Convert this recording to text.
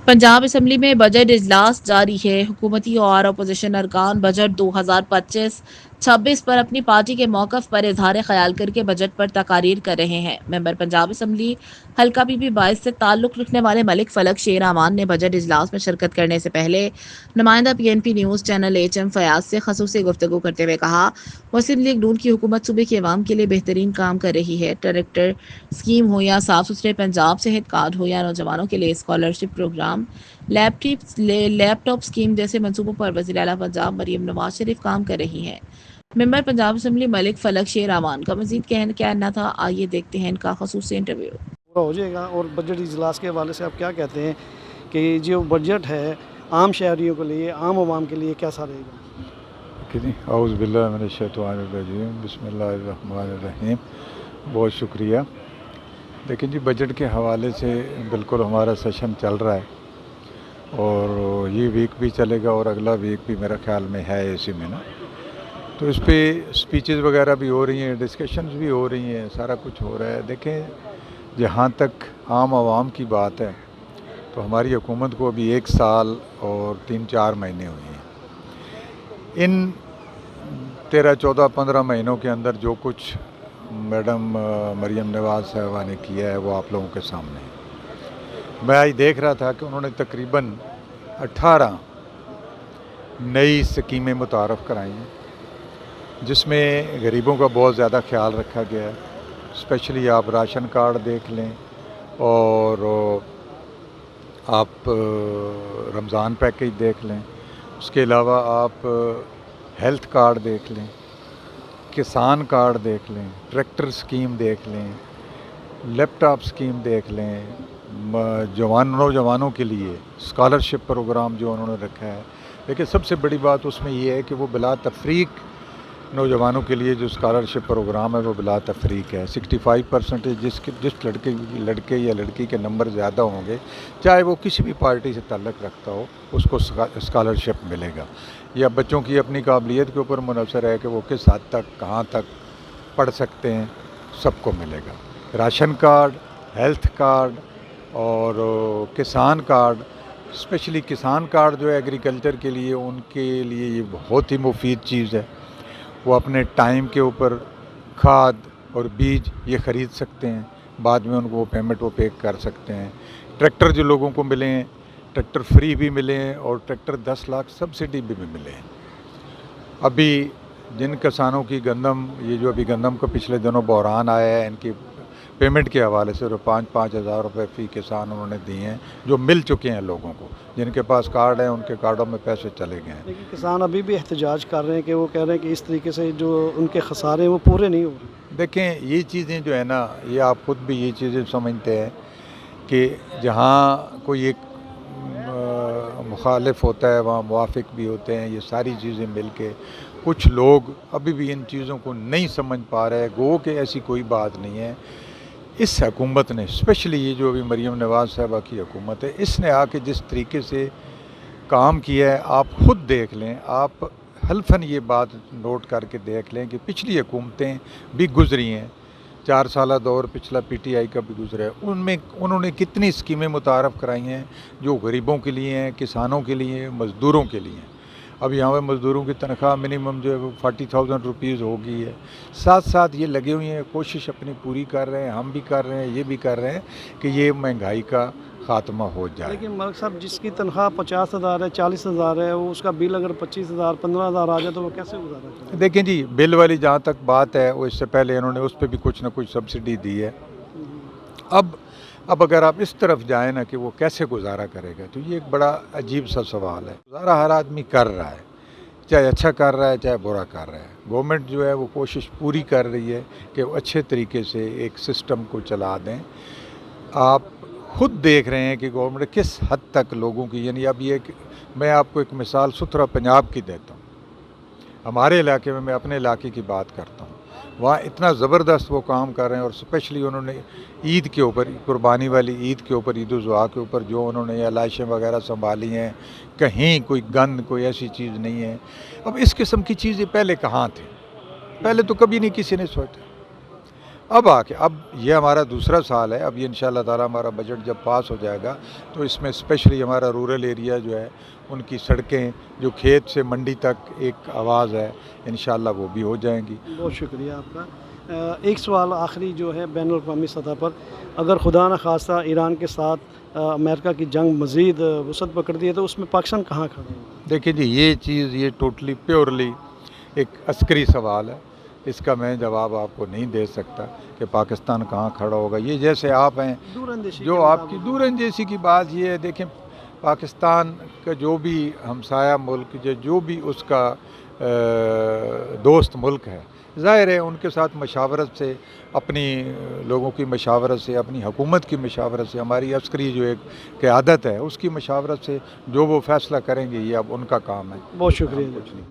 Punjab assembly में budget इजलास जारी है। हुकूमती और अपोजिशन अरकान बजट 2025-26 पर अपनी पार्टी के मौकफ पर इजहार ख्याल करके बजट पर तकारीर कर रहे हैं। मेंबर पंजाब असम्बली हल्का बीबी 22 से ताल्लुक रखने वाले मलिक फलक शेर अमान ने बजट इजलास में शिरकत करने से पहले नुमाइंदा PNP news channel HM Fayaz से खसूसी गुफ्तगू करते हुए कहा, मुस्लिम लीग नून की हुकूमत सूबे के अवाम के लिए बेहतरीन काम कर रही है। ट्रैक्टर स्कीम हो या साफ सुथरे पंजाब सेहत कार्ड हो या नौजवानों के लिए स्कॉलरशिप प्रोग्राम, लैपटॉप स्कीम जैसे मंसूबों पर वज़ीर आला पंजाब मरीम नवाज शरीफ काम कर रही हैं। मेंबर पंजाब असम्बली मलिक फलक शेर अमान का मजीद कहना था, आइए देखते हैं इनका खसूसी इंटरव्यू। पूरा हो जाएगा। और बजट इजलास के हवाले से आप क्या कहते हैं कि जो बजट है आम शहरियों के लिए, आम आवाम के लिए कैसा रहेगा? औज़ुबिल्लाहिमिनश्शैतानिर्रजीम बिस्मिल्लाहिर्रहमानिर्रहीम। बहुत शुक्रिया। लेकिन जी बजट के हवाले से बिल्कुल हमारा सेशन चल रहा है और ये वीक भी चलेगा और अगला वीक भी मेरा ख्याल में है इसी में ना। तो इस पे स्पीचेस वगैरह भी हो रही हैं, डिस्कशंस भी हो रही हैं, सारा कुछ हो रहा है। देखें, जहाँ तक आम आवाम की बात है तो हमारी हुकूमत को अभी 1 साल और 3-4 महीने हुए हैं। इन 13-14-15 महीनों के अंदर जो कुछ मैडम मरीम नवाज साहबा ने किया है वो आप लोगों के सामने है। मैं आज देख रहा था कि उन्होंने तकरीबन 18 नई स्कीमें मुतारफ़ कराई हैं, जिसमें गरीबों का बहुत ज़्यादा ख्याल रखा गया है। स्पेशली आप राशन कार्ड देख लें और आप रमज़ान पैकेज देख लें, उसके अलावा आप हेल्थ कार्ड देख लें, किसान कार्ड देख लें, ट्रैक्टर स्कीम देख लें, लैपटॉप स्कीम देख लें, नौजवानों के लिए स्कॉलरशिप प्रोग्राम जो उन्होंने रखा है। लेकिन सबसे बड़ी बात उसमें ये है कि वो बिला तफरीक नौजवानों के लिए जो स्कॉलरशिप प्रोग्राम है वो बिला तफरीक है। 65% जिस लड़के या लड़की के नंबर ज़्यादा होंगे, चाहे वो किसी भी पार्टी से ताल्लुक़ रखता हो, उसको स्कॉलरशिप मिलेगा। या बच्चों की अपनी काबिलियत के ऊपर मुनहसर है कि वो किस हद तक कहाँ तक पढ़ सकते हैं, सबको मिलेगा। राशन कार्ड, हेल्थ कार्ड और किसान कार्ड, स्पेशली किसान कार्ड जो है एग्रीकल्चर के लिए, उनके लिए ये बहुत ही मुफीद चीज़ है। वो अपने टाइम के ऊपर खाद और बीज ये ख़रीद सकते हैं, बाद में उनको पेमेंट वो पे कर सकते हैं। ट्रैक्टर जो लोगों को मिले हैं, ट्रैक्टर फ्री भी मिले हैं और ट्रैक्टर 10 लाख सब्सिडी भी मिले हैं। अभी जिन किसानों की गंदम, ये जो अभी गंदम का पिछले दिनों बहरान आया है, इनकी पेमेंट के हवाले से तो 5-5 हज़ार रुपये फ़ी किसान उन्होंने दिए हैं, जो मिल चुके हैं लोगों को। जिनके पास कार्ड है उनके कार्डों में पैसे चले गए हैं। लेकिन किसान अभी भी एहतजाज कर रहे हैं कि वो कह रहे हैं कि इस तरीके से जो उनके खसारे हैं वो पूरे नहीं हो रहे। देखें, ये चीज़ें जो है ना, ये आप खुद भी ये चीज़ें समझते हैं कि जहाँ कोई एक मुखालिफ होता है वहाँ मुवाफिक भी होते हैं। ये सारी चीज़ें मिल के कुछ लोग अभी भी इन चीज़ों को नहीं समझ पा रहे। गो कि ऐसी कोई बात नहीं है। इस हुकूमत ने, स्पेशली ये जो अभी मरीम नवाज साहबा की हुकूमत है, इसने आके जिस तरीके से काम किया है आप ख़ुद देख लें। आप हल्फन ये बात नोट करके देख लें कि पिछली हुकूमतें भी गुजरी हैं, 4 साला दौर पिछला PTI का भी गुजरा है, उनमें उन्होंने कितनी स्कीमें मुतारफ़ कराई हैं जो गरीबों के लिए हैं, किसानों के लिए, मज़दूरों के लिए हैं। अब यहाँ पर मज़दूरों की तनख्वाह मिनिमम जो है वो 40,000 रुपीज़ हो गई है। साथ साथ ये लगे हुए हैं, कोशिश अपनी पूरी कर रहे हैं, हम भी कर रहे हैं, ये भी कर रहे हैं कि ये महंगाई का ख़ात्मा हो जाए। लेकिन मलिक साहब, जिसकी तनख्वाह 50,000 है, 40,000 है, वो उसका बिल अगर 25,000 15,000 आ जाए तो वो कैसे गुजारा करें? देखें जी, बिल वाली जहाँ तक बात है, वो इससे पहले इन्होंने उस पर भी कुछ ना कुछ सब्सिडी दी है। अब अगर आप इस तरफ जाएँ ना कि वो कैसे गुजारा करेगा, तो ये एक बड़ा अजीब सा सवाल है। गुजारा हर आदमी कर रहा है, चाहे अच्छा कर रहा है चाहे बुरा कर रहा है। गवर्नमेंट जो है वो कोशिश पूरी कर रही है कि वो अच्छे तरीके से एक सिस्टम को चला दें। आप खुद देख रहे हैं कि गवर्नमेंट किस हद तक लोगों की, यानी अब ये मैं आपको एक मिसाल सुथरा पंजाब की देता हूँ। हमारे इलाके में, मैं अपने इलाके की बात करता हूँ, वहाँ इतना ज़बरदस्त वो काम कर रहे हैं। और स्पेशली उन्होंने ईद के ऊपर, कुर्बानी वाली ईद के ऊपर, ईद उल ज़ुहा के ऊपर जो उन्होंने आलाइशें वगैरह संभाली हैं, कहीं कोई गंद, कोई ऐसी चीज़ नहीं है। अब इस किस्म की चीज़ें पहले कहाँ थे? पहले तो कभी नहीं किसी ने सोचा। अब ये हमारा दूसरा साल है। अब ये इंशाल्लाह ताला हमारा बजट जब पास हो जाएगा तो इसमें स्पेशली हमारा रूरल एरिया जो है उनकी सड़कें जो खेत से मंडी तक एक आवाज़ है, इंशाल्लाह वो भी हो जाएंगी। बहुत शुक्रिया आपका। एक सवाल आखिरी जो है, बैनुल-अक़वामी सतह पर अगर खुदा न खास्ता ईरान के साथ अमेरिका की जंग मज़ीद वसअत पकड़ दी है तो उसमें पाकिस्तान कहाँ खड़ा होगा? देखिए जी, ये चीज़ ये टोटली प्योरली एक अस्करी सवाल है। इसका मैं जवाब आपको नहीं दे सकता कि पाकिस्तान कहाँ खड़ा होगा। ये जैसे आप हैं दूरअंदेशी जो के आपकी मुताबिक। दूरअंदेशी की बात ये है, देखें पाकिस्तान का जो भी हमसाया मुल्क जो भी उसका दोस्त मुल्क है, ज़ाहिर है उनके साथ मशावरत से, अपनी लोगों की मशावरत से, अपनी हुकूमत की मशावरत से, हमारी अस्करी जो एक क़यादत है उसकी मशावरत से जो वो फ़ैसला करेंगे ये अब उनका काम है। बहुत शुक्रिया।